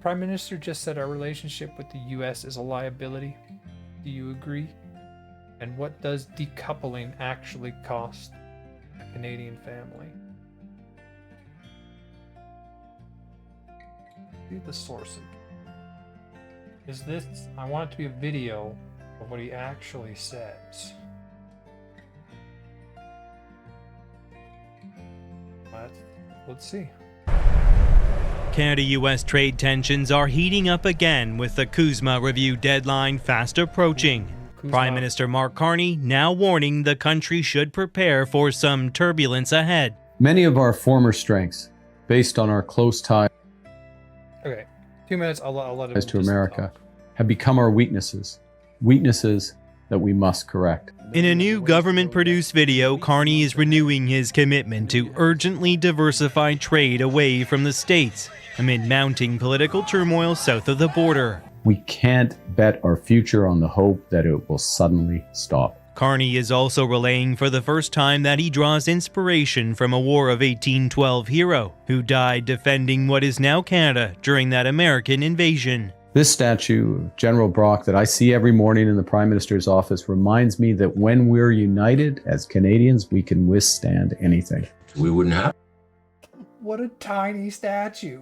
Prime Minister just said our relationship with the US is a liability. Do you agree? And what does decoupling actually cost a Canadian family? See the source again. Is this, I want it to be a video of what he actually says. Let's see. Canada-US trade tensions are heating up again with the CUSMA review deadline fast approaching. Prime Minister Mark Carney now warning the country should prepare for some turbulence ahead. Many of our former strengths, based on our close ties Okay, 2 minutes, I'll let him to America, have become our weaknesses that we must correct. In a new government-produced video, Carney is renewing his commitment to urgently diversify trade away from the States amid mounting political turmoil south of the border. We can't bet our future on the hope that it will suddenly stop. Carney is also relaying for the first time that he draws inspiration from a War of 1812 hero who died defending what is now Canada during that American invasion. This statue of General Brock that I see every morning in the Prime Minister's office reminds me that when we're united as Canadians, we can withstand anything. We wouldn't have. What a tiny statue.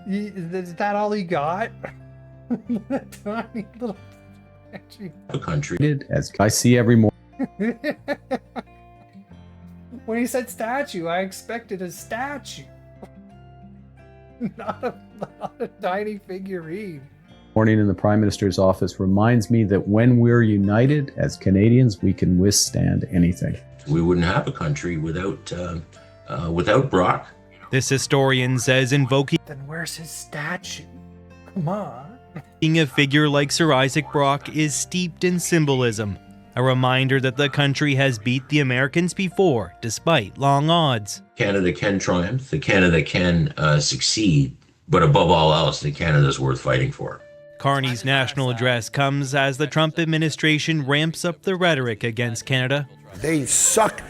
Is that all he got? A tiny little statue. A country. As I see every morning. When he said statue, I expected a statue. Not a tiny figurine. Morning in the Prime Minister's office reminds me that when we're united as Canadians, we can withstand anything. We wouldn't have a country without Brock. This historian says invoking Then where's his statue? Come on. a figure like Sir Isaac Brock is steeped in symbolism, a reminder that the country has beat the Americans before, despite long odds. Canada can triumph, the Canada can succeed, but above all else, the Canada is worth fighting for. Carney's national address comes as the Trump administration ramps up the rhetoric against Canada. They suck.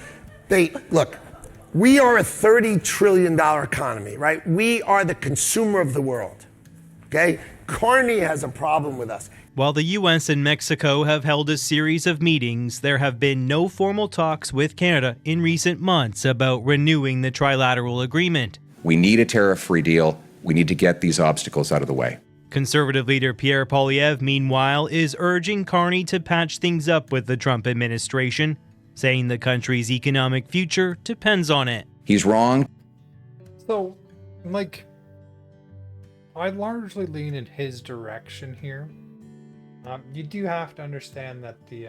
Look, we are a $30 trillion economy, right? We are the consumer of the world, okay? Carney has a problem with us. While the U.S. and Mexico have held a series of meetings, there have been no formal talks with Canada in recent months about renewing the trilateral agreement. We need a tariff-free deal. We need to get these obstacles out of the way. Conservative leader Pierre Poilievre, meanwhile, is urging Carney to patch things up with the Trump administration, saying the country's economic future depends on it. He's wrong. So, I largely lean in his direction here. You do have to understand that the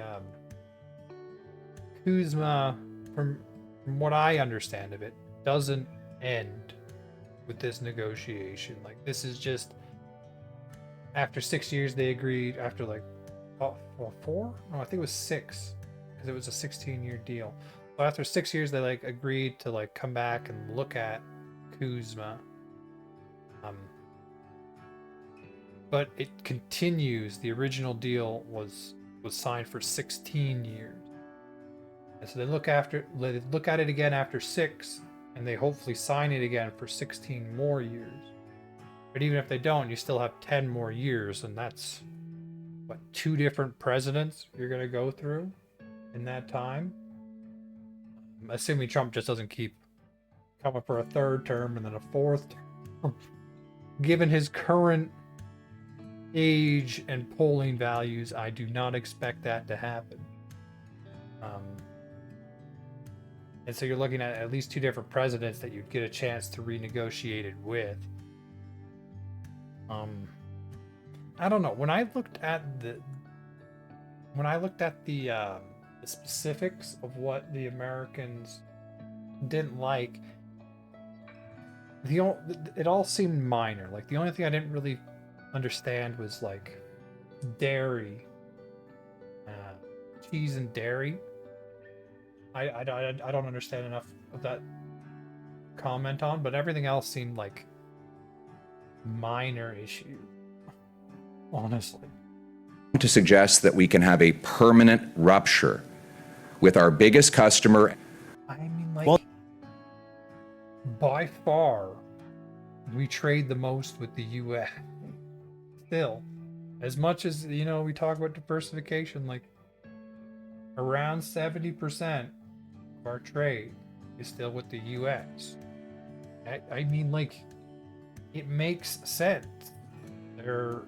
CUSMA, from what I understand of it, doesn't end with this negotiation. Like, this is just after 6 years they agreed. After 4? No, I think it was 6, because it was a 16-year deal. So after 6 years, they agreed to come back and look at CUSMA. But it continues. The original deal was signed for 16 years. And so they look at it again after 6, and they hopefully sign it again for 16 more years. But even if they don't, you still have 10 more years, and that's what, 2 different presidents you're going to go through in that time. Assuming Trump just doesn't keep coming for a 3rd term and then a 4th term. Given his current age and polling values, I do not expect that to happen. And so you're looking at least 2 different presidents that you'd get a chance to renegotiate it with. I don't know. When I looked at the specifics of what the Americans didn't like, it all seemed minor. Like, the only thing I didn't really understand was dairy, cheese and dairy. I don't understand enough of that comment on, but everything else seemed like minor issue, honestly. To suggest that we can have a permanent rupture with our biggest customer. I mean, by far, we trade the most with the US. Still, as much as, you know, we talk about diversification, like around 70% of our trade is still with the US. I mean, like, it makes sense. There,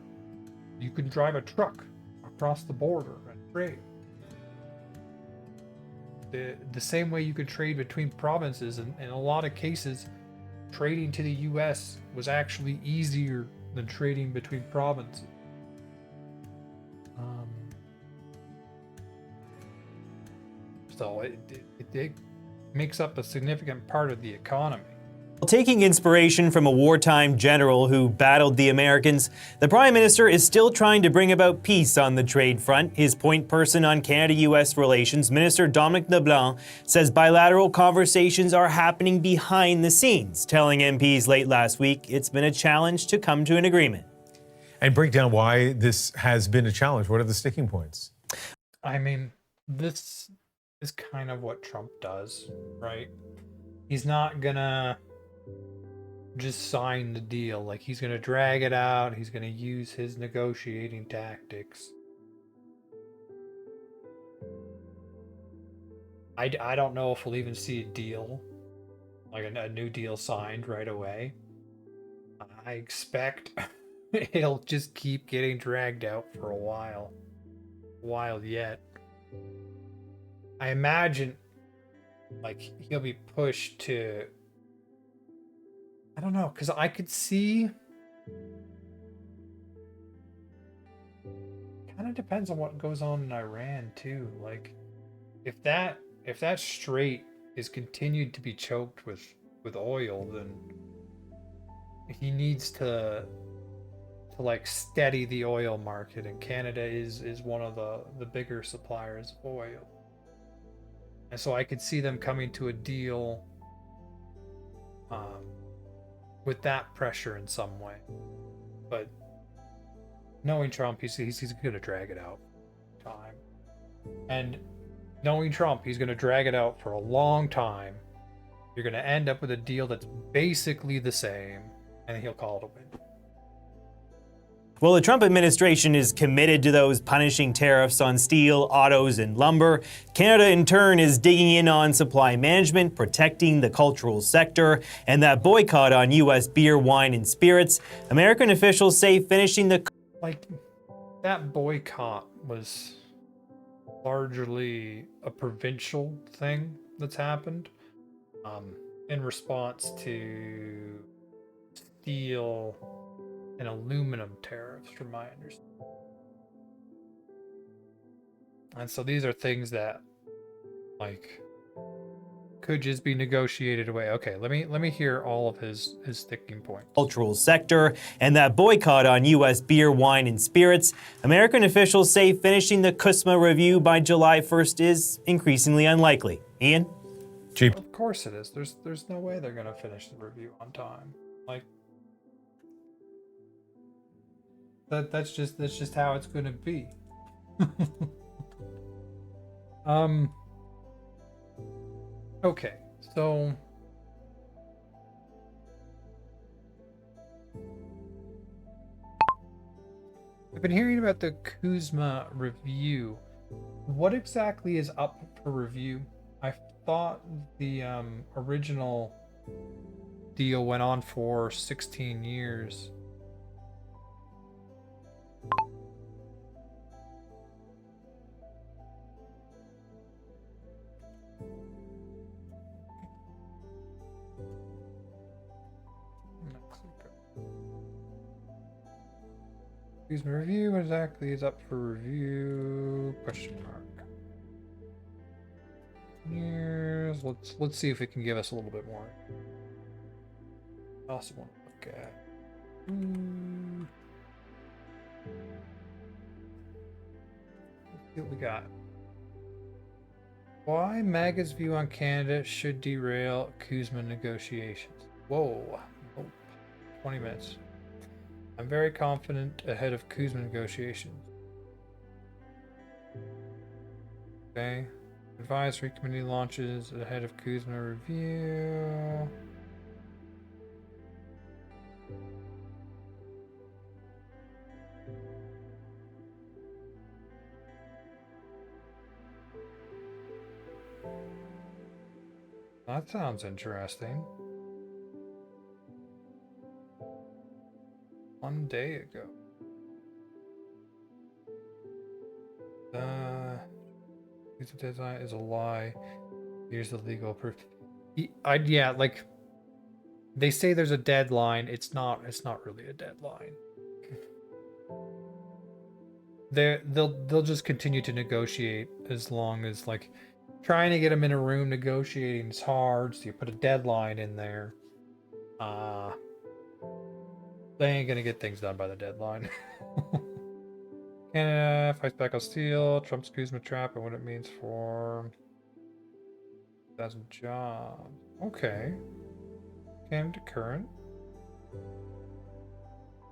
you can drive a truck across the border and trade. The same way you could trade between provinces, and in a lot of cases, trading to the US was actually easier than trading between provinces. So it makes up a significant part of the economy. Taking inspiration from a wartime general who battled the Americans, the Prime Minister is still trying to bring about peace on the trade front. His point person on Canada-US relations, Minister Dominic LeBlanc, says bilateral conversations are happening behind the scenes, telling MPs late last week it's been a challenge to come to an agreement. And break down why this has been a challenge. What are the sticking points? I mean, this is kind of what Trump does, right? He's not gonna just sign the deal. Like, he's gonna drag it out. He's gonna use his negotiating tactics. I don't know if we'll even see a deal, like a new deal signed right away. I expect it'll just keep getting dragged out for a while yet. I imagine, like, he'll be pushed to, I don't know, because I could see, kind of depends on what goes on in Iran too. Like, if that strait is continued to be choked with oil, then he needs to like steady the oil market, and Canada is one of the bigger suppliers of oil. And so I could see them coming to a deal with that pressure in some way. But knowing Trump, he's going to drag it out time. And knowing Trump, he's going to drag it out for a long time. You're going to end up with a deal that's basically the same, and he'll call it a win. Well, the Trump administration is committed to those punishing tariffs on steel, autos, and lumber. Canada, in turn, is digging in on supply management, protecting the cultural sector, and that boycott on U.S. beer, wine, and spirits. American officials say finishing the... Like, that boycott was largely a provincial thing that's happened in response to steel and aluminum tariffs, from my understanding. And so these are things that, like, could just be negotiated away. Okay, let me hear all of his sticking points. Cultural sector, and that boycott on U.S. beer, wine, and spirits. American officials say finishing the CUSMA review by July 1st is increasingly unlikely. Ian? Cheap. Of course it is. There's no way they're gonna finish the review on time. Like, that's just how it's gonna be. Okay, so I've been hearing about the CUSMA review. What exactly is up for review? I thought the original deal went on for 16 years. CUSMA review exactly is up for review? Question mark. Years. Let's see if it can give us a little bit more. I also want to look at. Let's see what we got. Why MAGA's view on Canada should derail CUSMA negotiations. Whoa. Oh, 20 minutes. I'm very confident ahead of CUSMA negotiations. Okay. Advisory committee launches ahead of CUSMA review. That sounds interesting. 1 day ago. The deadline is a lie. Here's the legal proof. Yeah, like they say there's a deadline. It's not really a deadline. They'll just continue to negotiate as long as, like, trying to get them in a room negotiating is hard, so you put a deadline in there. They ain't gonna get things done by the deadline. Canada fights back on steel, Trump's CUSMA trap, and what it means for 1,000 jobs. Okay. Canada current.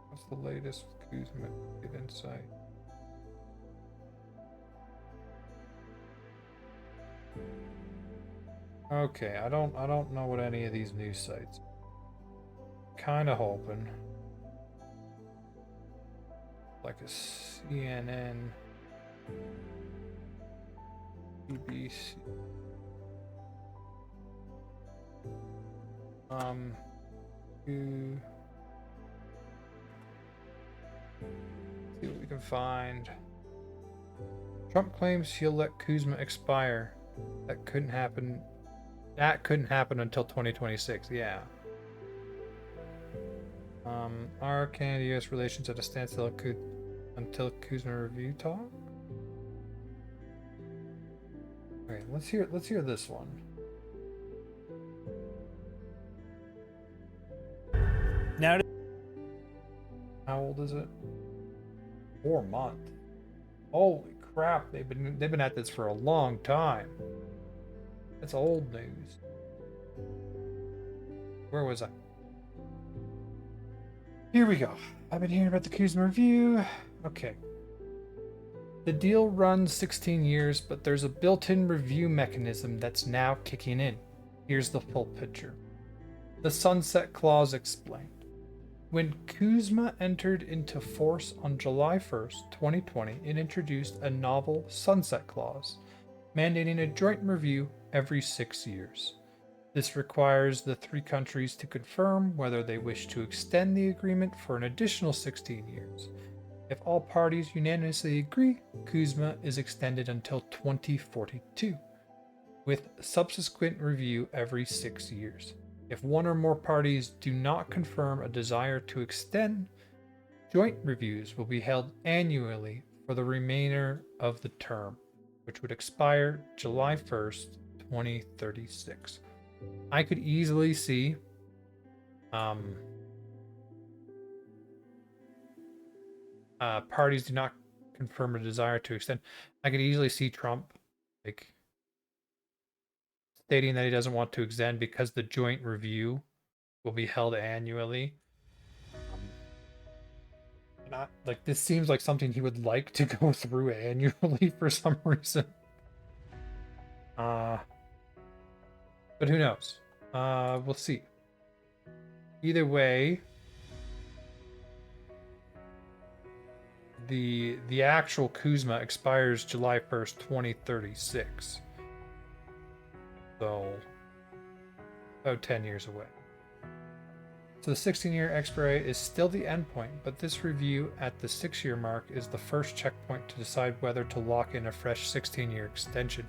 What's the latest with CUSMA? Get insight. Okay, I don't know what any of these news sites. Kinda hoping. Like a CNN, BBC. See what we can find. Trump claims he'll let CUSMA expire. That couldn't happen. That couldn't happen until 2026. Yeah. Are Canada-U.S. relations at a standstill until CUSMA review talk? Okay, let's hear this one. Now, How old is it? 4 months. Holy crap! They've been at this for a long time. That's old news. Where was I? Here we go. I've been hearing about the CUSMA review. Okay. The deal runs 16 years, but there's a built-in review mechanism that's now kicking in. Here's the full picture. The sunset clause explained. When CUSMA entered into force on July 1st, 2020, it introduced a novel sunset clause, mandating a joint review every 6 years. This requires the 3 countries to confirm whether they wish to extend the agreement for an additional 16 years. If all parties unanimously agree, CUSMA is extended until 2042, with subsequent review every 6 years. If one or more parties do not confirm a desire to extend, joint reviews will be held annually for the remainder of the term, which would expire July 1st, 2036. I could easily see parties do not confirm a desire to extend. I could easily see Trump like stating that he doesn't want to extend because the joint review will be held annually. Like, this seems like something he would like to go through annually for some reason. But who knows? We'll see. Either way, the actual CUSMA expires July 1st, 2036. So, about 10 years away. So the 16-year expiry is still the endpoint, but this review at the 6-year mark is the first checkpoint to decide whether to lock in a fresh 16-year extension.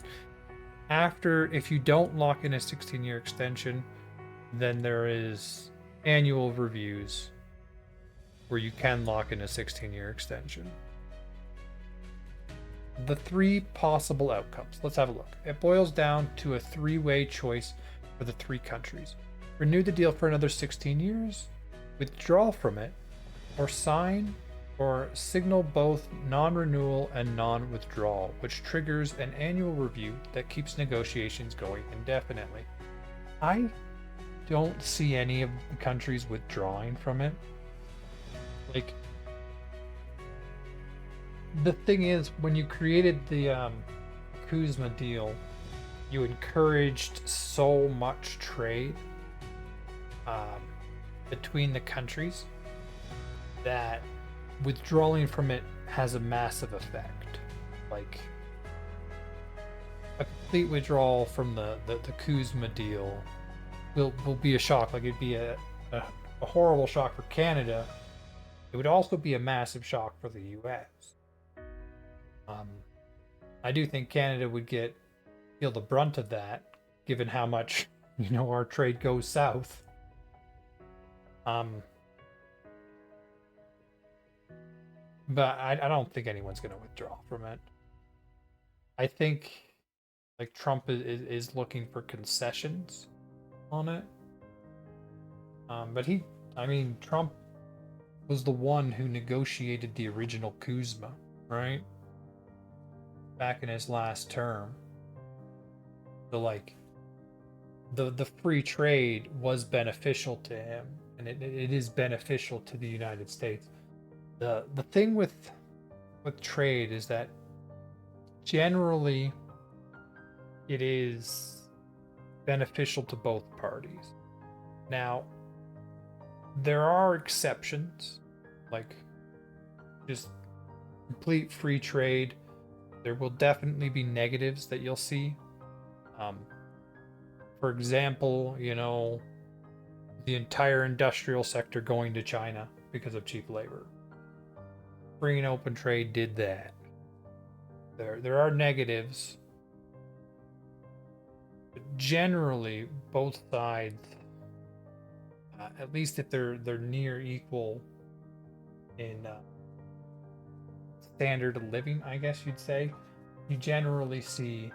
If you don't lock in a 16-year extension, then there is annual reviews where you can lock in a 16-year extension. The 3 possible outcomes. Let's have a look. It boils down to a 3-way choice for the 3 countries. Renew the deal for another 16 years, withdraw from it, or sign or signal both non-renewal and non-withdrawal, which triggers an annual review that keeps negotiations going indefinitely. I don't see any of the countries withdrawing from it. Like, the thing is, when you created the CUSMA deal, you encouraged so much trade between the countries that withdrawing from it has a massive effect. Like, a complete withdrawal from the CUSMA deal will be a shock. Like, it'd be a horrible shock for Canada. It would also be a massive shock for the US. I do think Canada would feel the brunt of that, given how much, our trade goes south. But I don't think anyone's going to withdraw from it. I think, like, Trump is looking for concessions on it. But Trump was the one who negotiated the original CUSMA, right? Back in his last term. So, like, the free trade was beneficial to him, and it is beneficial to the United States. The thing with trade is that generally it is beneficial to both parties. Now, there are exceptions, like just complete free trade. There will definitely be negatives that you'll see. For example, the entire industrial sector going to China because of cheap labor. Free and open trade did that. There are negatives, but generally both sides, at least if they're near equal in standard of living, I guess you'd say, you generally see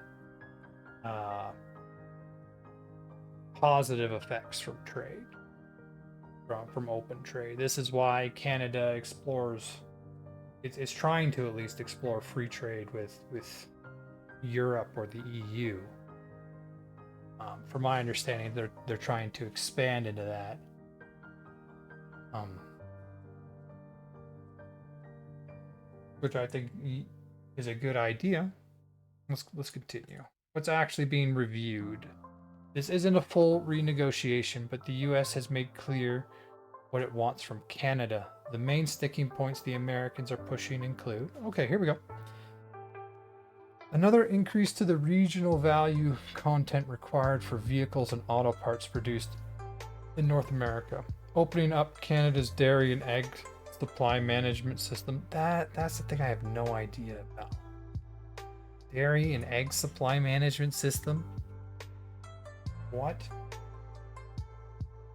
positive effects from trade, from open trade. This is why Canada explores. It's trying to at least explore free trade with Europe or the EU. From my understanding, they're trying to expand into that. Which I think is a good idea. Let's continue. What's actually being reviewed? This isn't a full renegotiation, but the US has made clear what it wants from Canada. The main sticking points the Americans are pushing include... Okay, here we go. Another increase to the regional value content required for vehicles and auto parts produced in North America. Opening up Canada's dairy and egg supply management system. That's the thing I have no idea about. Dairy and egg supply management system? What?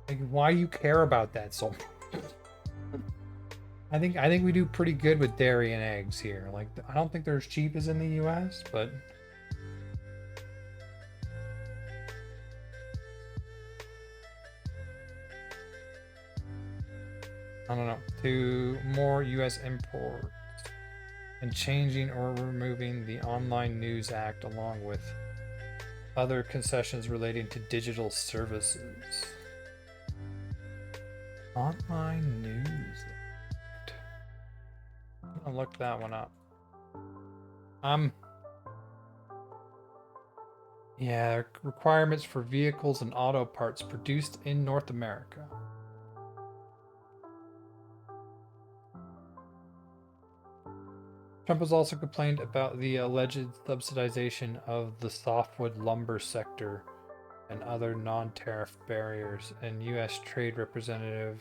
Like, why do you care about that so much? I think we do pretty good with dairy and eggs here. Like, I don't think they're as cheap as in the US, but I don't know. To more US imports and changing or removing the Online News Act along with other concessions relating to digital services. Online News Act. I'm gonna look that one up. Yeah, requirements for vehicles and auto parts produced in North America. Trump has also complained about the alleged subsidization of the softwood lumber sector and other non-tariff barriers, and U.S. Trade Representative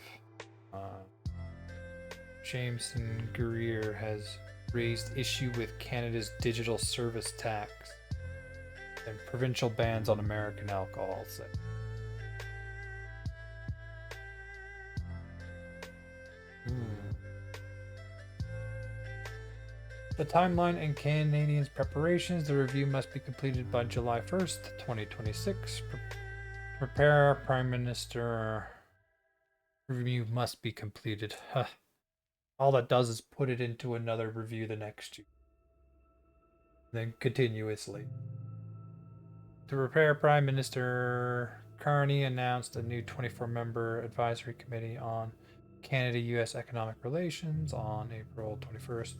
Jameson Greer has raised issue with Canada's digital service tax and provincial bans on American alcohol sales. The timeline and Canadians' preparations. The review must be completed by July 1st, 2026. Prepare Prime Minister. Review must be completed. All that does is put it into another review the next year. Then continuously. To prepare, Prime Minister Carney announced a new 24-member advisory committee on Canada-US economic relations on April 21st.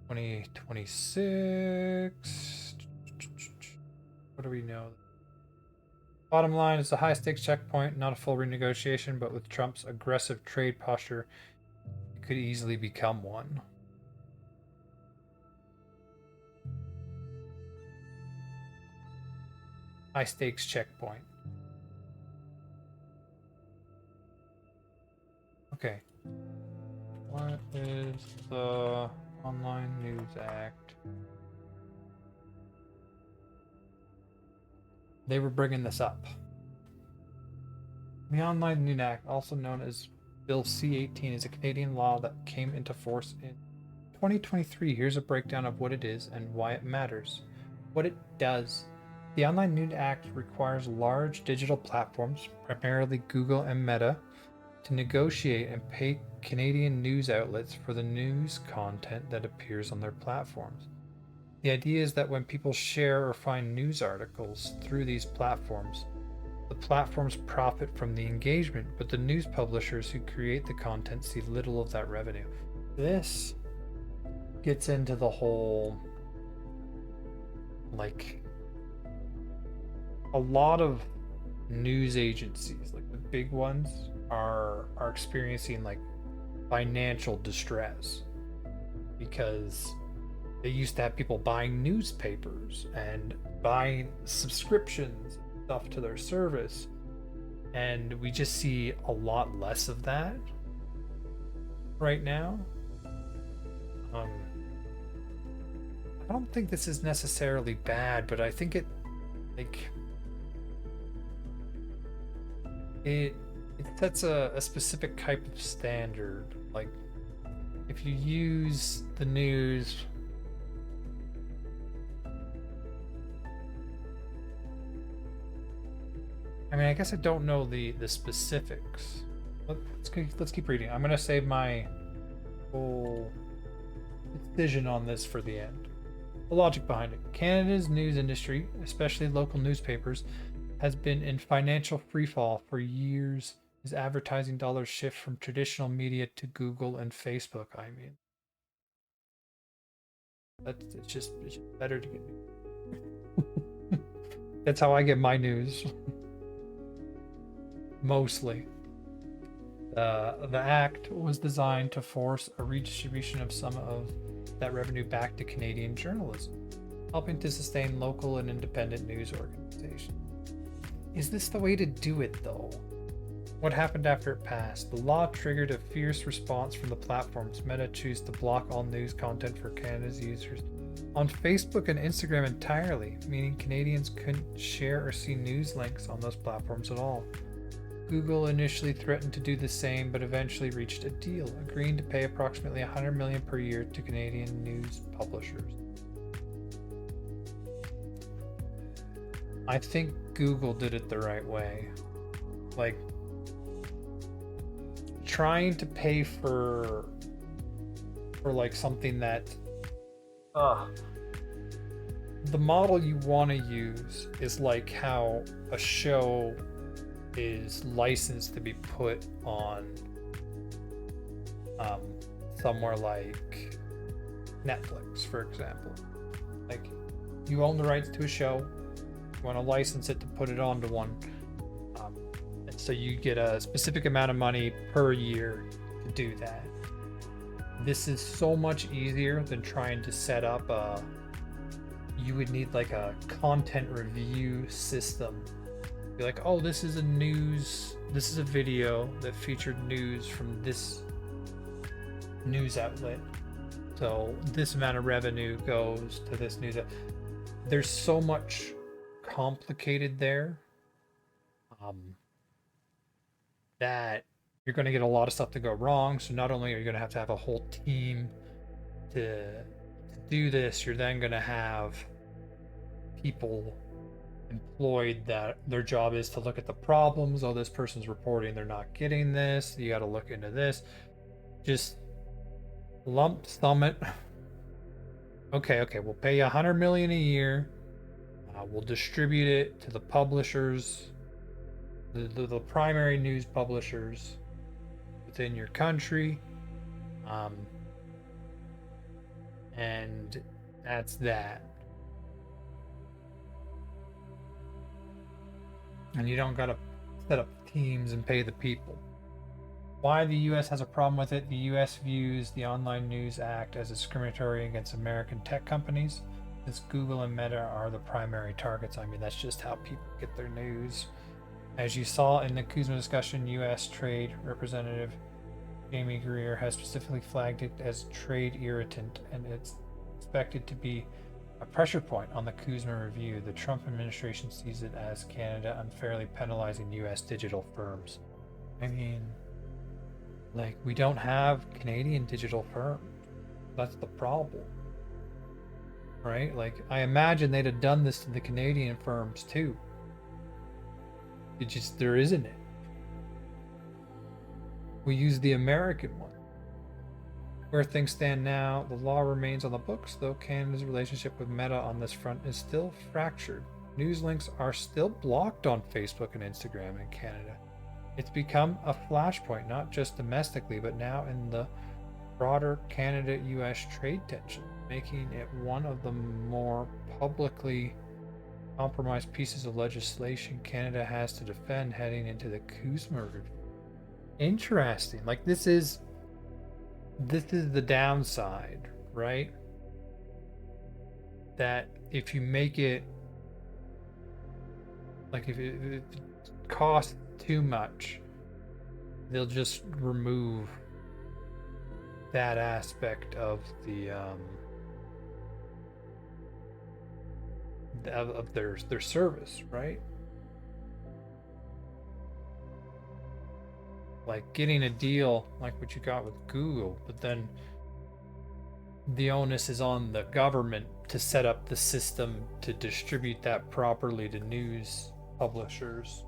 2026. What do we know? Bottom line is a high stakes checkpoint, not a full renegotiation, but with Trump's aggressive trade posture, it could easily become one. high stakes checkpoint. Okay. What is the Online News Act? They were bringing this up. The Online News Act, also known as Bill C-18, is a Canadian law that came into force in 2023. Here's a breakdown of what it is and why it matters. What it does. The Online News Act requires large digital platforms, primarily Google and Meta, to negotiate and pay Canadian news outlets for the news content that appears on their platforms. The idea is that when people share or find news articles through these platforms, the platforms profit from the engagement, but the news publishers who create the content see little of that revenue. This gets into the whole, like, a lot of news agencies, like the big ones, are experiencing like financial distress because they used to have people buying newspapers and buying subscriptions and stuff to their service, and we just see a lot less of that right now. I don't think this is necessarily bad, but I think it sets a specific type of standard. Like, if you use the news, I mean, I guess I don't know the specifics. Let's keep reading. I'm gonna save my whole decision on this for the end. The logic behind it. Canada's news industry, especially local newspapers, has been in financial freefall for years as advertising dollars shift from traditional media to Google and Facebook. I mean, it's just better to get news. That's how I get my news. Mostly. The act was designed to force a redistribution of some of that revenue back to Canadian journalism, helping to sustain local and independent news organizations. Is this the way to do it, though? What happened after it passed? The law triggered a fierce response from the platforms. Meta chose to block all news content for Canada's users on Facebook and Instagram entirely, meaning Canadians couldn't share or see news links on those platforms at all. Google initially threatened to do the same, but eventually reached a deal, agreeing to pay approximately $100 million per year to Canadian news publishers. I think Google did it the right way. Like, trying to pay for like something that the model you want to use is like how a show is licensed to be put on somewhere like Netflix, for example. Like, you own the rights to a show, you want to license it to put it onto one, and so you get a specific amount of money per year to do that. This is so much easier than trying to set up you would need like a content review system. Be like, oh, this is a video that featured news from this news outlet, so this amount of revenue goes to this news outlet. There's so much complicated there that you're going to get a lot of stuff to go wrong. So not only are you going to have a whole team to do this, you're then going to have people employed that their job is to look at the problems. Oh, this person's reporting they're not getting this, you got to look into this. Just lump sum it. Okay, we'll pay you $100 million a year. We'll distribute it to the publishers, the primary news publishers within your country, and that's that. And you don't gotta set up teams and pay the people. Why the US has a problem with it? The US views the Online News Act as discriminatory against American tech companies. As Google and Meta are the primary targets, I mean, that's just how people get their news. As you saw in the CUSMA discussion, U.S. Trade Representative Jamie Greer has specifically flagged it as trade irritant, and it's expected to be a pressure point on the CUSMA review. The Trump administration sees it as Canada unfairly penalizing U.S. digital firms. I mean, like, we don't have Canadian digital firms. That's the problem. Right? Like, I imagine they'd have done this to the Canadian firms too. It just, there isn't it. We use the American one. Where things stand now, the law remains on the books, though Canada's relationship with Meta on this front is still fractured. News links are still blocked on Facebook and Instagram in Canada. It's become a flashpoint, not just domestically, but now in the broader Canada-US trade tension, making it one of the more publicly compromised pieces of legislation Canada has to defend heading into the CUSMA review. Interesting. Like, this is the downside, right? That if you make it, like, if it costs too much, they'll just remove that aspect of the of their service, right? Like getting a deal like what you got with Google, but then the onus is on the government to set up the system to distribute that properly to news publishers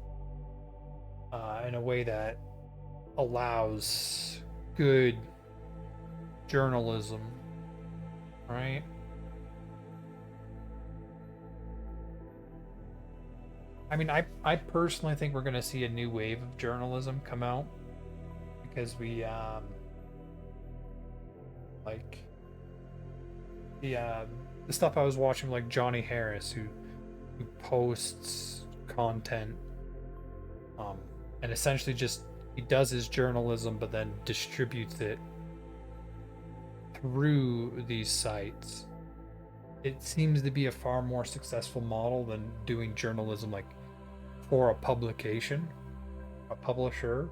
in a way that allows good journalism, right? I mean, I personally think we're going to see a new wave of journalism come out because we like the stuff I was watching, like Johnny Harris, who posts content and essentially just he does his journalism but then distributes it through these sites. It seems to be a far more successful model than doing journalism like for a publication, a publisher.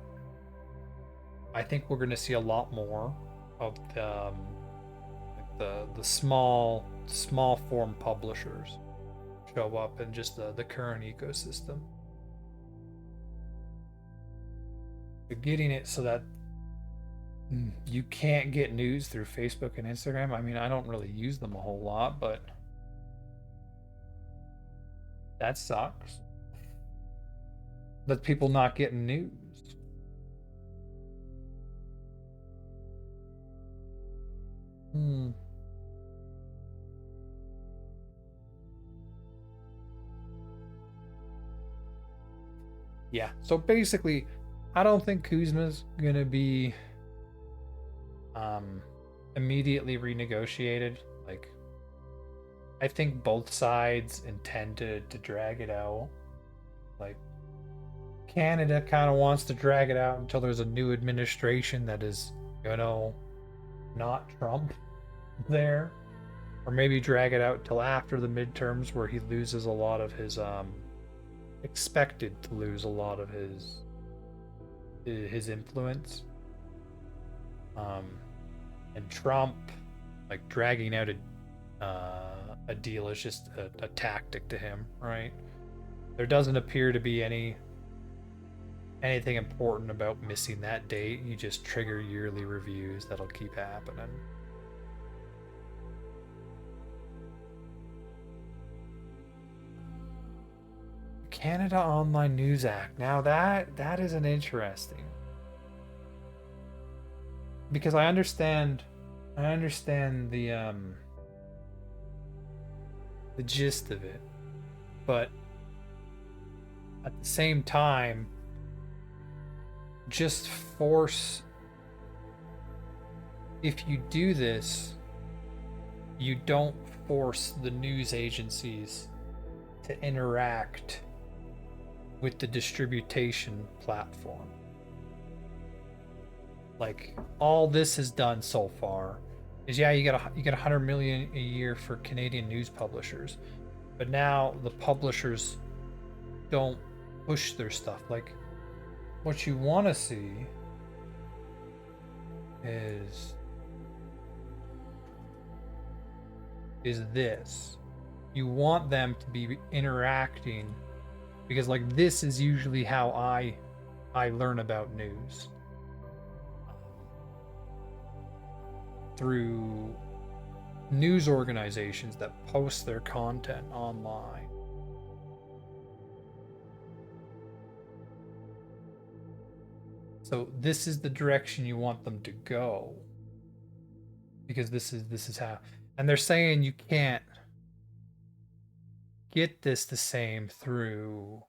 I think we're going to see a lot more of the small form publishers show up in just the current ecosystem. You're getting it so that you can't get news through Facebook and Instagram. I mean, I don't really use them a whole lot, but that sucks. That people not getting news. Yeah, so basically, I don't think Kuzma's gonna be immediately renegotiated. Like, I think both sides intend to drag it out. Like, Canada kind of wants to drag it out until there's a new administration that is, not Trump there. Or maybe drag it out till after the midterms where he loses a lot of his, expected to lose a lot of his influence. And Trump, like, dragging out a deal is just a tactic to him, right? There doesn't appear to be anything important about missing that date. You just trigger yearly reviews that'll keep happening. Canada Online News Act. Now that is an interesting, because I understand the gist of it, but at the same time, just force. If you do this, you don't force the news agencies to interact with the distribution platform. Like, all this has done so far is yeah, you get 100 million a year for Canadian news publishers, but now the publishers don't push their stuff. Like, what you want to see is this. You want them to be interacting, because like this is usually how I learn about news, through news organizations that post their content online. So this is the direction you want them to go, because this is how, and they're saying you can't get this the same through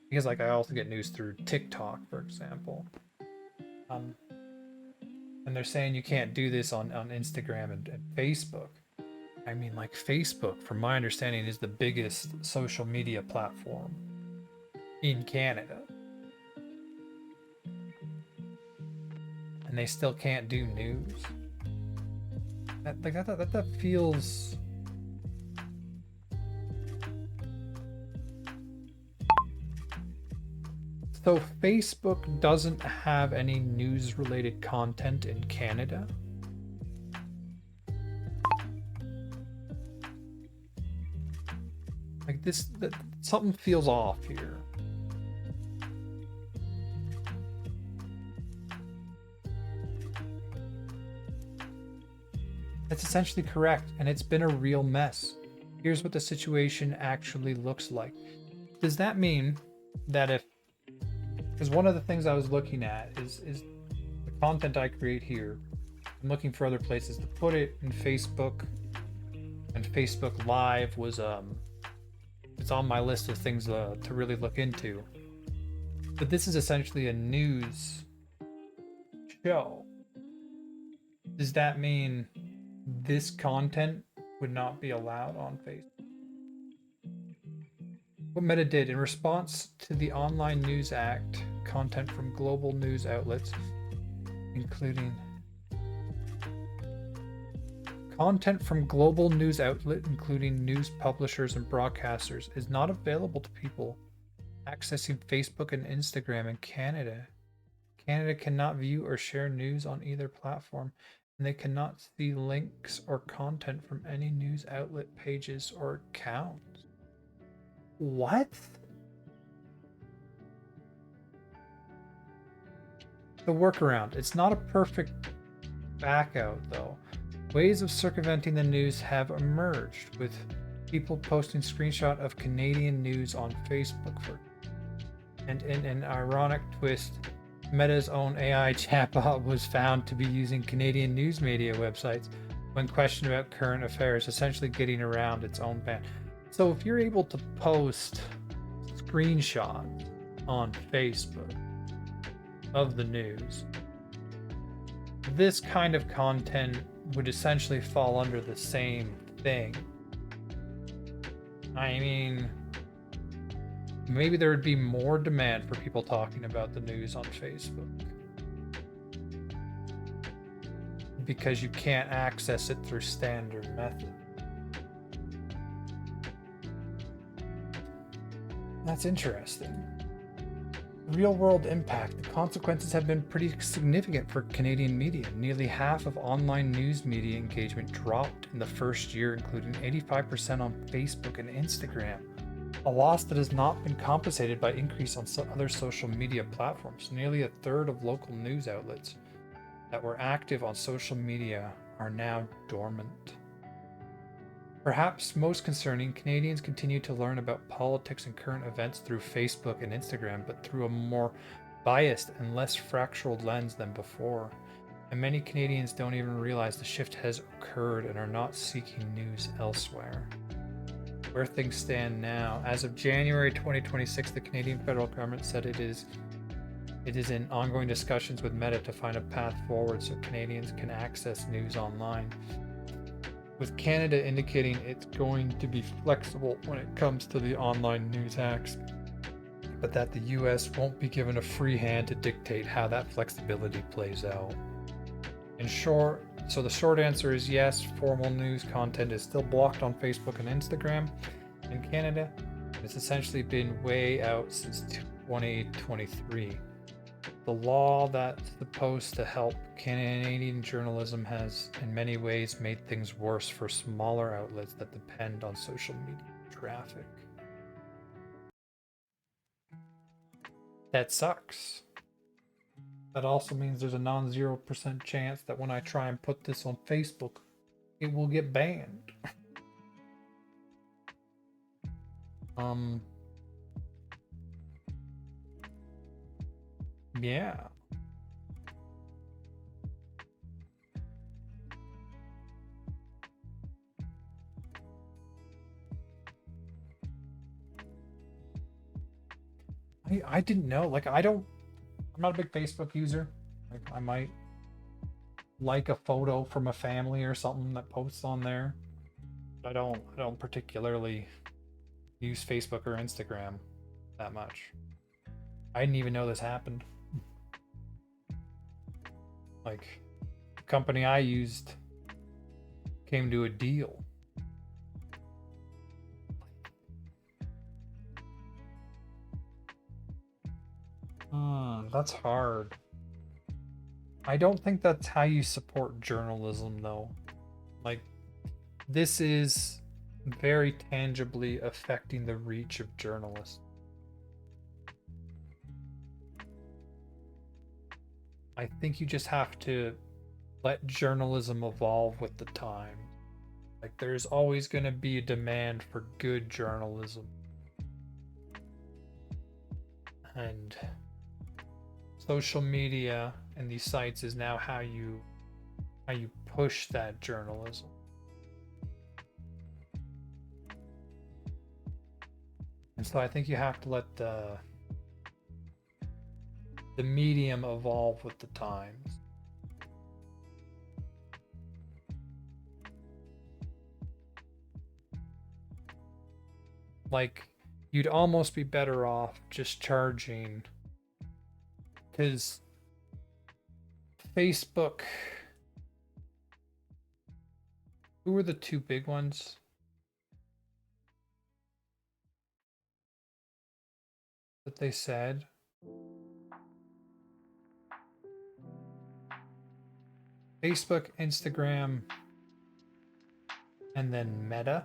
because like I also get news through TikTok, for example. And they're saying you can't do this on Instagram and Facebook. I mean, like, Facebook, from my understanding, is the biggest social media platform in Canada. And they still can't do news. That feels... So Facebook doesn't have any news-related content in Canada? Like this, something feels off here. That's essentially correct, and it's been a real mess. Here's what the situation actually looks like. Does that mean that if... Because one of the things I was looking at is the content I create here. I'm looking for other places to put it in Facebook, and Facebook Live was it's on my list of things to really look into. But this is essentially a news show. Does that mean this content would not be allowed on Facebook? What Meta did in response to the Online News Act, content from global news outlets, including news publishers and broadcasters, is not available to people accessing Facebook and Instagram in Canada. Canada cannot view or share news on either platform, and they cannot see links or content from any news outlet pages or accounts. What? The workaround. It's not a perfect back out, though. Ways of circumventing the news have emerged, with people posting screenshot of Canadian news on Facebook. And in an ironic twist, Meta's own AI chatbot was found to be using Canadian news media websites when questioned about current affairs, essentially getting around its own ban. So if you're able to post screenshots on Facebook of the news, this kind of content would essentially fall under the same thing. I mean, maybe there would be more demand for people talking about the news on Facebook, because you can't access it through standard methods. That's interesting. Real world impact. The consequences have been pretty significant for Canadian media. Nearly half of online news media engagement dropped in the first year, including 85% on Facebook and Instagram. A loss that has not been compensated by increase on other social media platforms. Nearly a third of local news outlets that were active on social media are now dormant. Perhaps most concerning, Canadians continue to learn about politics and current events through Facebook and Instagram, but through a more biased and less fractured lens than before. And many Canadians don't even realize the shift has occurred and are not seeking news elsewhere. Where things stand now, as of January 2026, the Canadian federal government said it is in ongoing discussions with Meta to find a path forward so Canadians can access news online, with Canada indicating it's going to be flexible when it comes to the Online News Acts, but that the US won't be given a free hand to dictate how that flexibility plays out. In short, so the short answer is yes, formal news content is still blocked on Facebook and Instagram in Canada. It's essentially been way out since 2023. The law that's supposed to help Canadian journalism has, in many ways, made things worse for smaller outlets that depend on social media traffic. That sucks. That also means there's a non-0% chance that when I try and put this on Facebook, it will get banned. Yeah. I didn't know. Like, I'm not a big Facebook user. Like, I might like a photo from a family or something that posts on there. But I don't particularly use Facebook or Instagram that much. I didn't even know this happened. Like, the company I used came to a deal. That's hard. I don't think that's how you support journalism, though. Like, this is very tangibly affecting the reach of journalists. I think you just have to let journalism evolve with the time. Like, there's always going to be a demand for good journalism. And social media and these sites is now how you push that journalism. And so I think you have to let the medium evolve with the times. Like, you'd almost be better off just charging, because Facebook, who were the two big ones? That they said? Facebook, Instagram, and then Meta,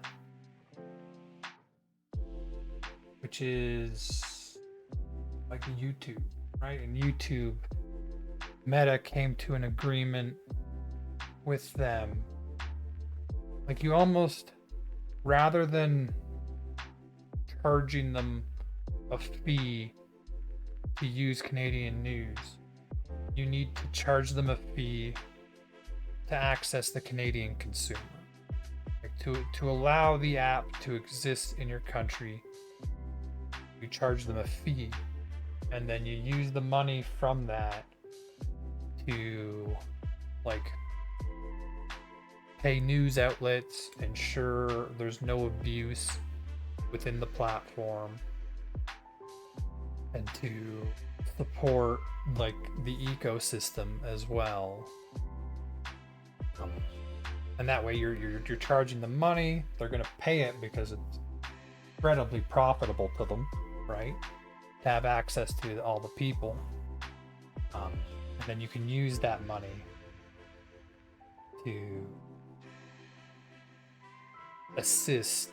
which is like YouTube, right? And YouTube, Meta came to an agreement with them. Like, you almost, rather than charging them a fee to use Canadian news, you need to charge them a fee to access the Canadian consumer. Like, to allow the app to exist in your country, you charge them a fee, and then you use the money from that to, like, pay news outlets, ensure there's no abuse within the platform, and to support, like, the ecosystem as well. And that way you're charging them money, they're gonna pay it because it's incredibly profitable to them, right? To have access to all the people. And then you can use that money to assist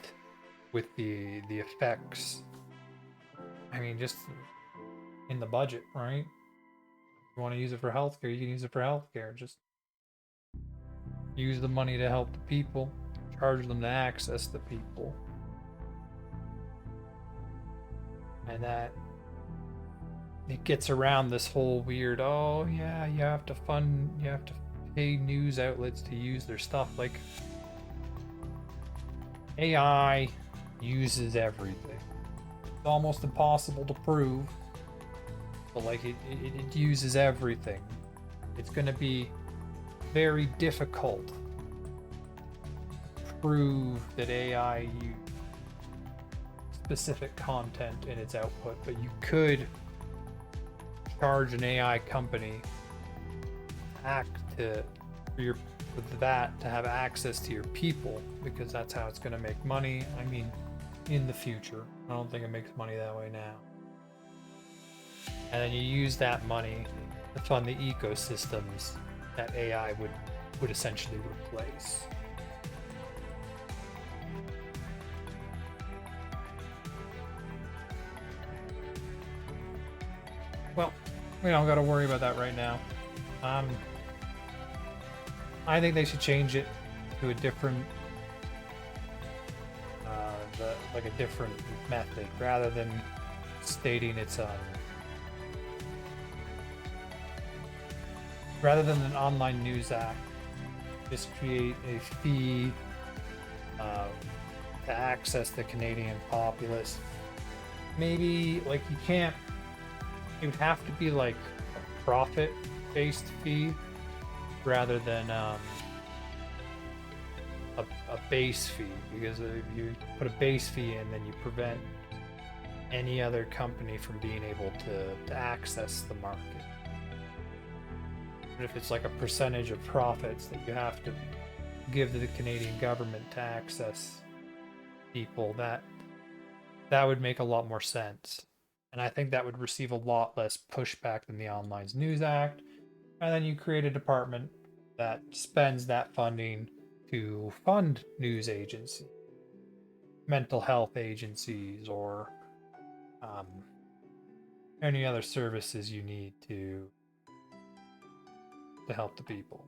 with the effects. I mean, just in the budget, right? If you want to use it for healthcare, you can use it for healthcare. Just use the money to help the people, charge them to access the people. And that, it gets around this whole weird, oh yeah, you have to pay news outlets to use their stuff. Like, AI uses everything. It's almost impossible to prove, but like, it uses everything. It's going to be very difficult to prove that AI used specific content in its output, but you could charge an AI company to for that to have access to your people, because that's how it's going to make money. I mean, in the future. I don't think it makes money that way now. And then you use that money to fund the ecosystems that AI would essentially replace. Well, we don't got to worry about that right now. I think they should change it to a different, like a different method, rather than stating it's rather than an online news act. Just create a fee to access the Canadian populace. Maybe like you can't. It would have to be like a profit-based fee rather than a base fee, because if you put a base fee in, then you prevent any other company from being able to access the market. But if it's like a percentage of profits that you have to give to the Canadian government to access people, that would make a lot more sense. And I think that would receive a lot less pushback than the Online News Act. And then you create a department that spends that funding to fund news agencies, mental health agencies, or any other services you need to help the people.